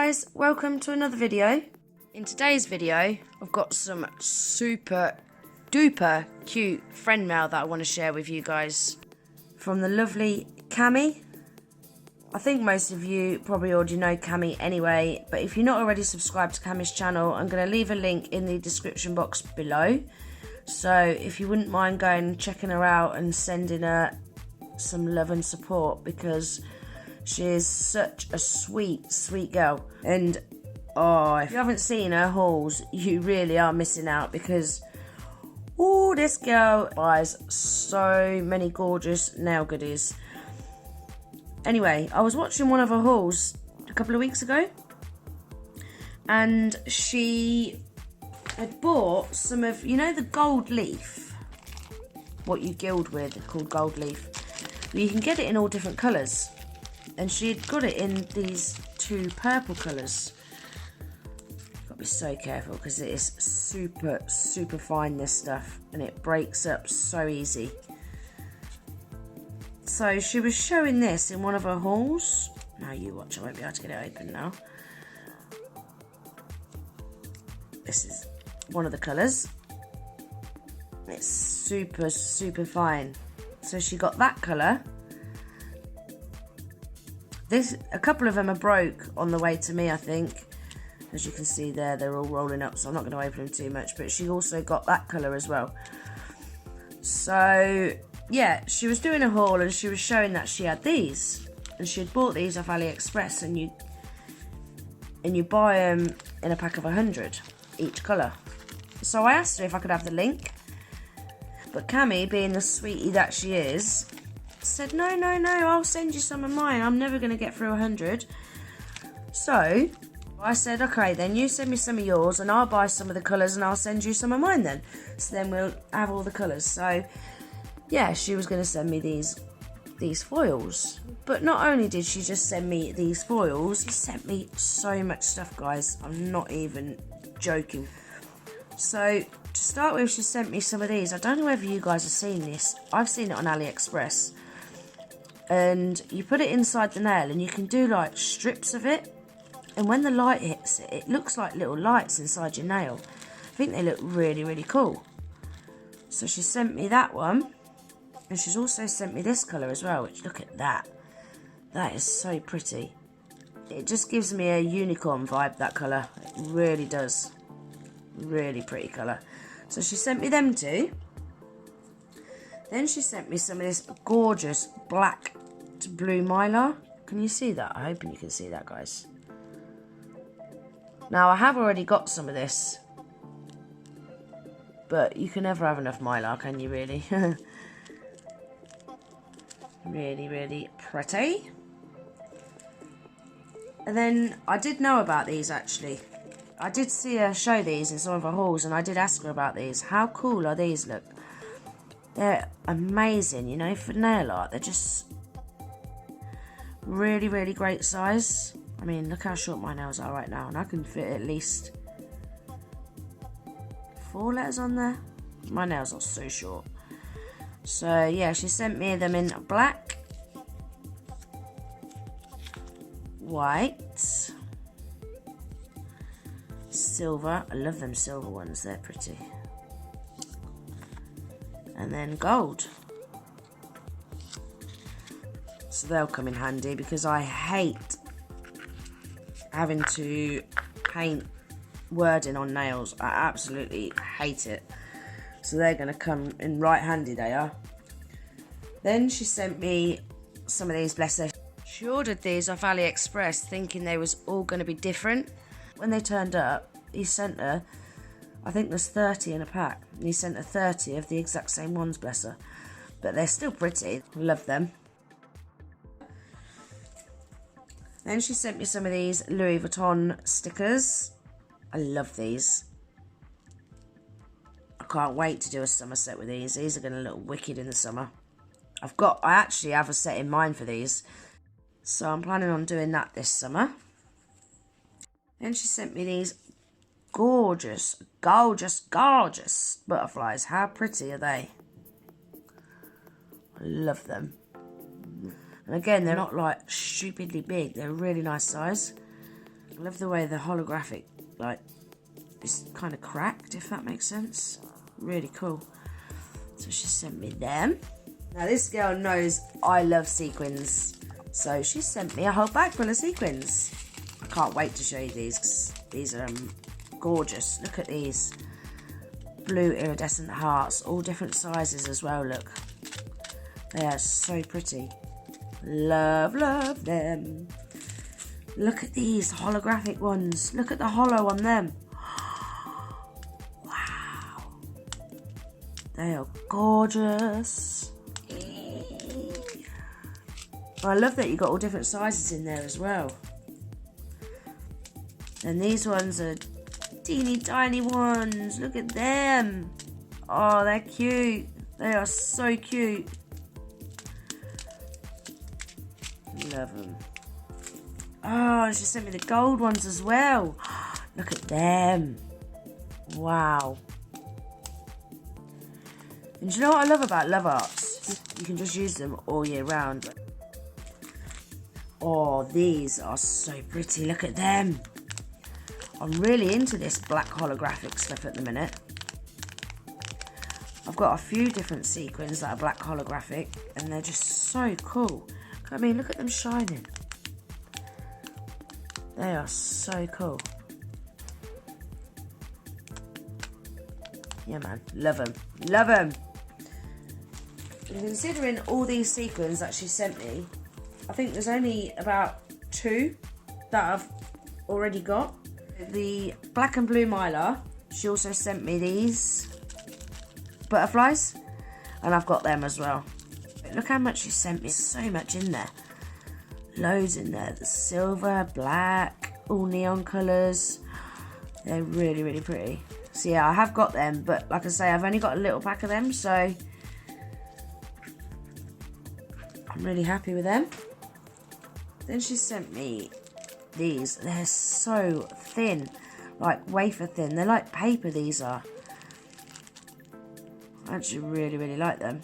guys, welcome to another video. In today's video, I've got some super duper cute friend mail that I want to share with you guys. From the lovely Cammi. I think most of you probably already know Cammi anyway, but if you're not already subscribed to Cammi's channel, I'm going to leave a link in the description box below. So if you wouldn't mind going and checking her out and sending her some love and support, because she is such a sweet, sweet girl. And oh, if you haven't seen her hauls, you really are missing out, because oh, this girl buys so many gorgeous nail goodies. Anyway, I was watching one of her hauls a couple of weeks ago, and she had bought some of, you know, the gold leaf, what you gild with, called gold leaf. But you can get it in all different colours, and she had got it in these two purple colours. Got to be so careful because it is super, super fine, this stuff, and it breaks up so easy. So she was showing this in one of her hauls. Now you watch, I won't be able to get it open now. This is one of the colours. It's super, super fine. So she got that colour. A couple of them are broke on the way to me, I think. As you can see there, they're all rolling up, so I'm not going to open them too much. But she also got that colour as well. So yeah, she was doing a haul and she was showing that she had these, and she had bought these off AliExpress, and you buy them in a pack of 100 each colour. So I asked her if I could have the link, but Cammi, being the sweetie that she is, said no, I'll send you some of mine, I'm never going to get through 100. So I said, okay, then you send me some of yours and I'll buy some of the colours and I'll send you some of mine then. So then we'll have all the colours. So yeah, she was going to send me these foils. But not only did she just send me these foils, she sent me so much stuff, guys. I'm not even joking. So to start with, she sent me some of these. I don't know whether you guys have seen this. I've seen it on AliExpress. And you put it inside the nail and you can do like strips of it. And when the light hits it, it looks like little lights inside your nail. I think they look really, really cool. So she sent me that one. And she's also sent me this colour as well, which, look at that. That is so pretty. It just gives me a unicorn vibe, that colour. It really does. Really pretty colour. So she sent me them two. Then she sent me some of this gorgeous black to blue mylar. Can you see that? I'm hoping you can see that, guys. Now, I have already got some of this. But you can never have enough mylar, can you, really? Really, really pretty. And then I did know about these, actually. I did see her show these in some of her hauls, and I did ask her about these. How cool are these, look? They're amazing, you know, for nail art. They're just really, really great size. I mean, look how short my nails are right now, and I can fit at least 4 letters on there. My nails are so short. So yeah, she sent me them in black, white, silver. I love them silver ones, they're pretty. And then gold. So they'll come in handy, because I hate having to paint wording on nails. I absolutely hate it. So they're going to come in right handy, they are. Then she sent me some of these, bless her. She ordered these off AliExpress thinking they was all going to be different. When they turned up, he sent her, I think there's 30 in a pack. And he sent her 30 of the exact same ones, bless her. But they're still pretty. Love them. Then she sent me some of these Louis Vuitton stickers. I love these. I can't wait to do a summer set with these. These are going to look wicked in the summer. I actually have a set in mind for these. So I'm planning on doing that this summer. Then she sent me these gorgeous, gorgeous, gorgeous butterflies. How pretty are they? I love them. And again, they're not like stupidly big. They're a really nice size. I love the way the holographic, like, is kind of cracked, if that makes sense. Really cool. So she sent me them. Now this girl knows I love sequins, so she sent me a whole bag full of sequins. I can't wait to show you these, 'cause these are gorgeous. Look at these. Blue iridescent hearts, all different sizes as well, look. They are so pretty. Love, love them. Look at these holographic ones. Look at the hollow on them. Wow. They are gorgeous. I love that you got all different sizes in there as well. And these ones are teeny tiny ones. Look at them. Oh, they're cute. They are so cute. Love them. Oh, she sent me the gold ones as well. Look at them. Wow. And do you know what I love about love arts? You can just use them all year round. Oh, these are so pretty. Look at them. I'm really into this black holographic stuff at the minute. I've got a few different sequins that are black holographic, and they're just so cool. I mean, look at them shining. They are so cool. Yeah, man. Love them. Love them. And considering all these sequins that she sent me, I think there's only about 2 that I've already got. The black and blue mylar, she also sent me these butterflies, and I've got them as well. Look how much she sent me. So much in there. Loads in there. The silver, black, all neon colours. They're really, really pretty. So yeah, I have got them, but like I say, I've only got a little pack of them, so I'm really happy with them. Then she sent me these. They're so thin, like wafer thin. They're like paper, these are. I actually really, really like them.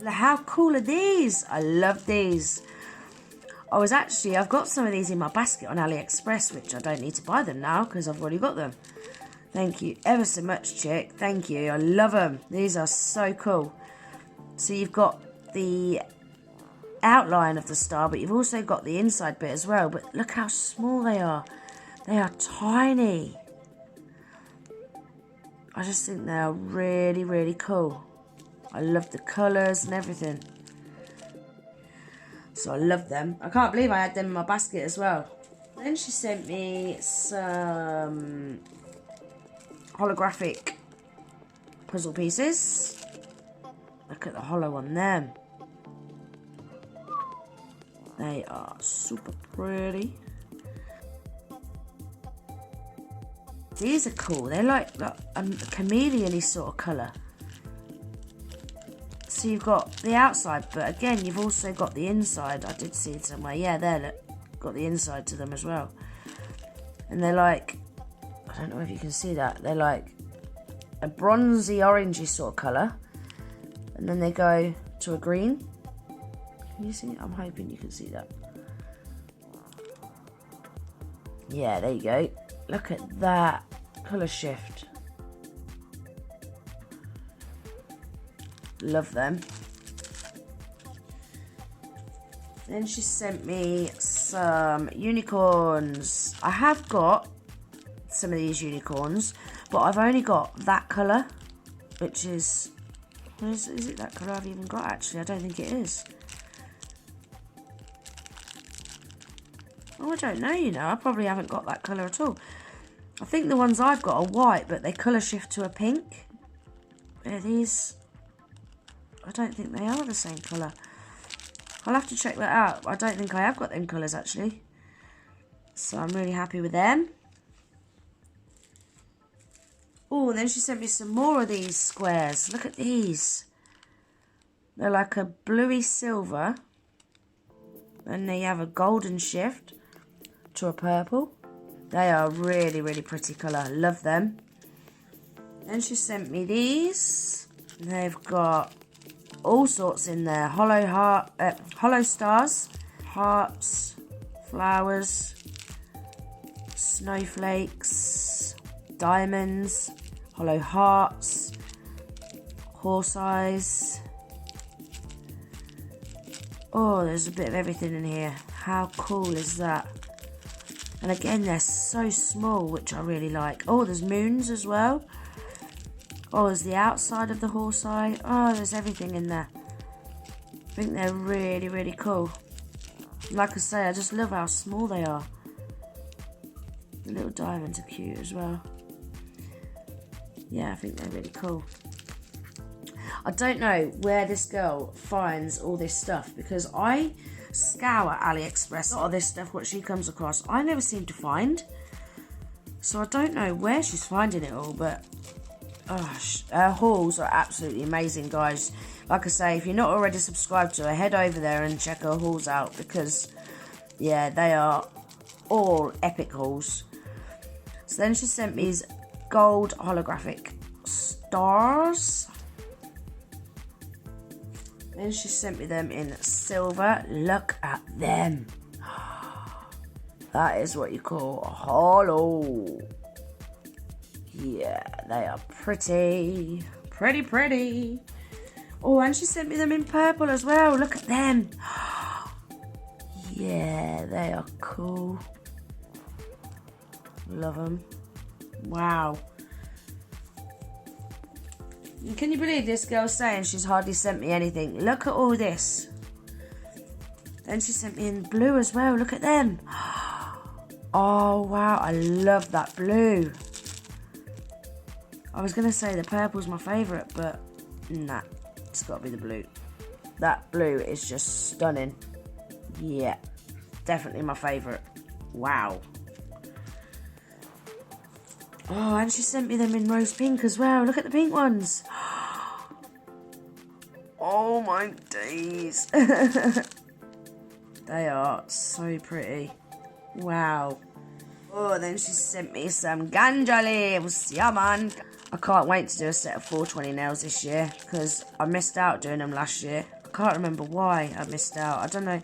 How cool are these? I love these. I've got some of these in my basket on AliExpress, which I don't need to buy them now because I've already got them. Thank you ever so much, chick. Thank you. I love them. These are so cool. So you've got the outline of the star, but you've also got the inside bit as well. But look how small they are. They are tiny. I just think they are really, really cool. I love the colours and everything. So I love them. I can't believe I had them in my basket as well. Then she sent me some holographic puzzle pieces. Look at the hollow on them. They are super pretty. These are cool. They're like a chameleon-y sort of colour. So you've got the outside, but again, you've also got the inside. I did see it somewhere. Yeah, there, look. Got the inside to them as well. And they're like, I don't know if you can see that. They're like a bronzy, orangey sort of colour. And then they go to a green. Can you see it? I'm hoping you can see that. Yeah, there you go. Look at that colour shift. Love them. Then she sent me some unicorns. I have got some of these unicorns, but I've only got that colour, which is it that colour I've even got? Actually, I don't think it is. Oh, I don't know, you know. I probably haven't got that colour at all. I think the ones I've got are white, but they colour shift to a pink. Are these? I don't think they are the same colour. I'll have to check that out. I don't think I have got them colours, actually. So I'm really happy with them. Oh, and then she sent me some more of these squares. Look at these. They're like a bluey silver. And they have a golden shift to a purple. They are really, really pretty colour. Love them. Then she sent me these. They've got all sorts in there. Hollow stars, hearts, flowers, snowflakes, diamonds, hollow hearts, horse eyes. Oh, there's a bit of everything in here. How cool is that? And again, they're so small, which I really like. Oh, there's moons as well. Oh, there's the outside of the horse eye. Oh, there's everything in there. I think they're really, really cool. Like I say, I just love how small they are. The little diamonds are cute as well. Yeah, I think they're really cool. I don't know where this girl finds all this stuff, because I scour AliExpress. A lot of this stuff, what she comes across, I never seem to find. So I don't know where she's finding it all, but her hauls are absolutely amazing, guys. Like I say, if you're not already subscribed to her, head over there and check her hauls out, because yeah, they are all epic hauls. So then she sent me these gold holographic stars. Then she sent me them in silver. Look at them. That is what you call a holo. Yeah, they are pretty. Pretty, pretty. Oh, and she sent me them in purple as well. Look at them. Yeah, they are cool. Love them. Wow. Can you believe this girl's saying she's hardly sent me anything? Look at all this. Then she sent me in blue as well. Look at them. Oh, wow. I love that blue. I was going to say the purple's my favourite, but nah. It's got to be the blue. That blue is just stunning. Yeah. Definitely my favourite. Wow. Oh, and she sent me them in rose pink as well. Look at the pink ones. Oh my days. They are so pretty. Wow. Oh, then she sent me some ganja leaves. Yeah, man. I can't wait to do a set of 420 nails this year, because I missed out doing them last year. I can't remember why I missed out. I don't know.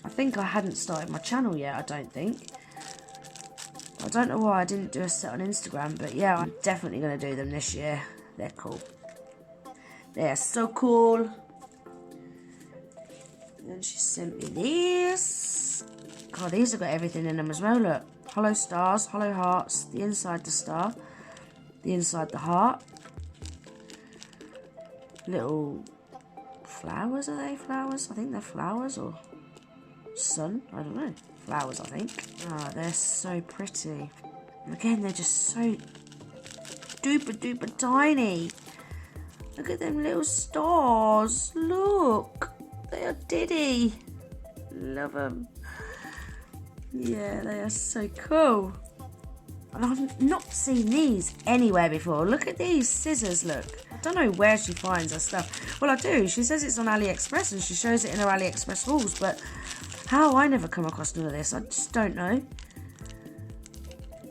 I think I hadn't started my channel yet, I don't think. I don't know why I didn't do a set on Instagram, but yeah, I'm definitely going to do them this year. They're cool. They're so cool. And then she sent me these. God, these have got everything in them as well, look. Hollow stars, hollow hearts, the inside the star, the inside the heart. Little flowers, are they flowers? I think they're flowers, or sun, I don't know. Flowers, I think. Oh, they're so pretty. And again, they're just so duper duper tiny. Look at them little stars. Look, they are diddy. Love them. Yeah, they are so cool. And I've not seen these anywhere before. Look at these scissors, look. I don't know where she finds her stuff. Well, I do. She says it's on AliExpress and she shows it in her AliExpress hauls, but how I never come across none of this, I just don't know.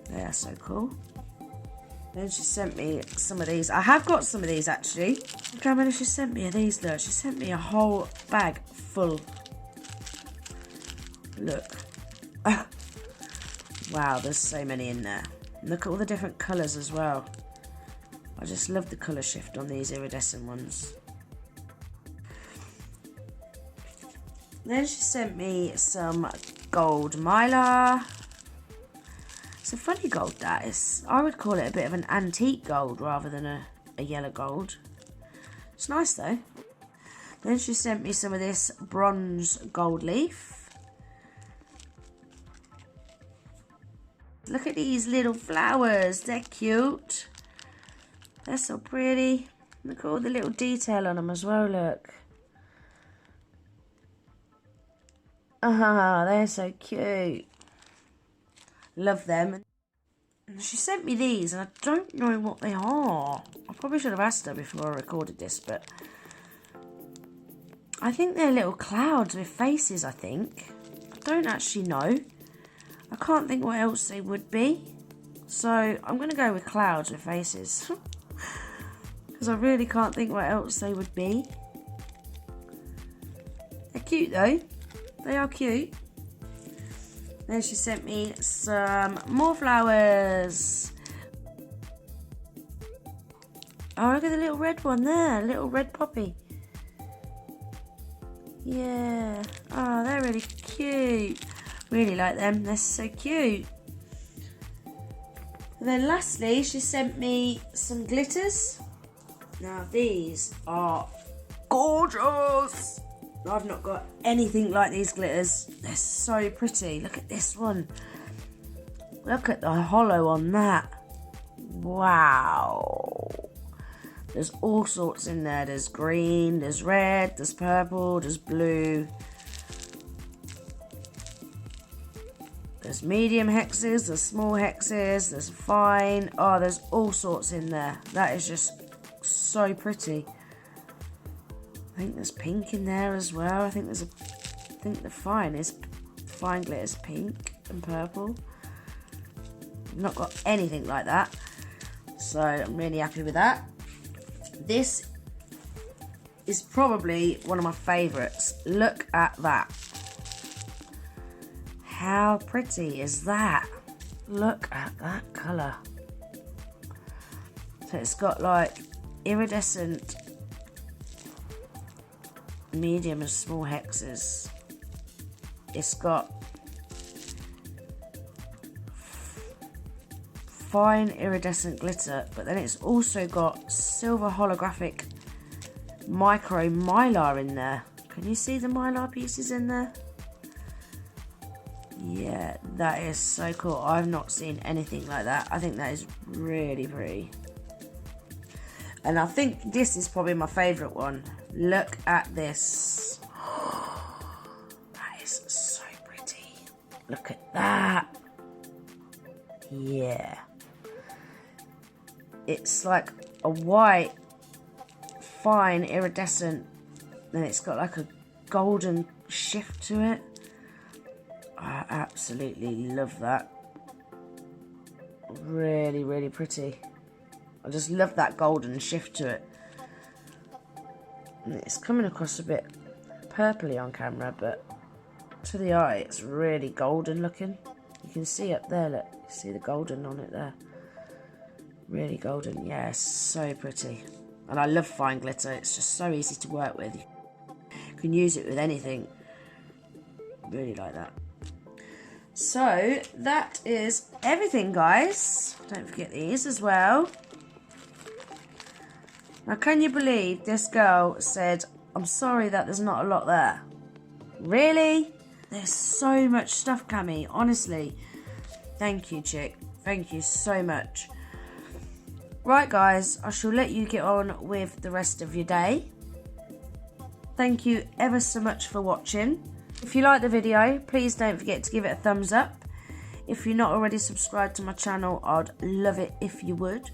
They are so cool. Then she sent me some of these. I have got some of these, actually. Look how many she sent me of these, look. She sent me a whole bag full. Look. Wow, there's so many in there. Look at all the different colours as well. I just love the colour shift on these iridescent ones. Then she sent me some gold mylar. It's a funny gold, that is. I would call it a bit of an antique gold rather than a yellow gold. It's nice though. Then she sent me some of this bronze gold leaf. Look at these little flowers, they're cute. They're so pretty. Look at all the little detail on them as well, look. Ah, they're so cute. Love them. And she sent me these, and I don't know what they are. I probably should have asked her before I recorded this, but I think they're little clouds with faces, I think. I don't actually know. I can't think what else they would be. So I'm going to go with clouds with faces. Because I really can't think what else they would be. They're cute though. They are cute. Then she sent me some more flowers. Oh, look at the little red one there, little red poppy. Yeah, oh, they're really cute. Really like them, they're so cute. And then lastly, she sent me some glitters. Now these are gorgeous. I've not got anything like these glitters. They're so pretty. Look at this one. Look at the hollow on that. Wow. There's all sorts in there. There's green, there's red, there's purple, there's blue. There's medium hexes, there's small hexes, there's fine. Oh, there's all sorts in there. That is just so pretty. I think there's pink in there as well. I think the fine glitter's pink and purple. I've not got anything like that, so I'm really happy with that. This is probably one of my favourites. Look at that. How pretty is that? Look at that colour. So it's got like iridescent medium and small hexes. It's got fine iridescent glitter, but then it's also got silver holographic micro mylar in there. Can you see the mylar pieces in there? Yeah, that is so cool. I've not seen anything like that. I think that is really pretty. And I think this is probably my favourite one. Look at this. That is so pretty. Look at that. Yeah. It's like a white, fine, iridescent, and it's got like a golden shift to it. I absolutely love that. Really, really pretty. I just love that golden shift to it. And it's coming across a bit purpley on camera, but to the eye it's really golden looking. You can see up there, look, you see the golden on it there. Really golden, yeah, so pretty. And I love fine glitter, it's just so easy to work with. You can use it with anything. Really like that. So that is everything, guys. Don't forget these as well. Now, can you believe this girl said, I'm sorry that there's not a lot there. Really? There's so much stuff, Cammi, honestly. Thank you, chick. Thank you so much. Right, guys, I shall let you get on with the rest of your day. Thank you ever so much for watching. If you like the video, please don't forget to give it a thumbs up. If you're not already subscribed to my channel, I'd love it if you would.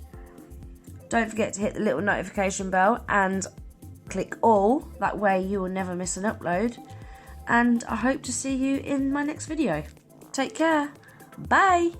Don't forget to hit the little notification bell and click all. That way you will never miss an upload. And I hope to see you in my next video. Take care. Bye.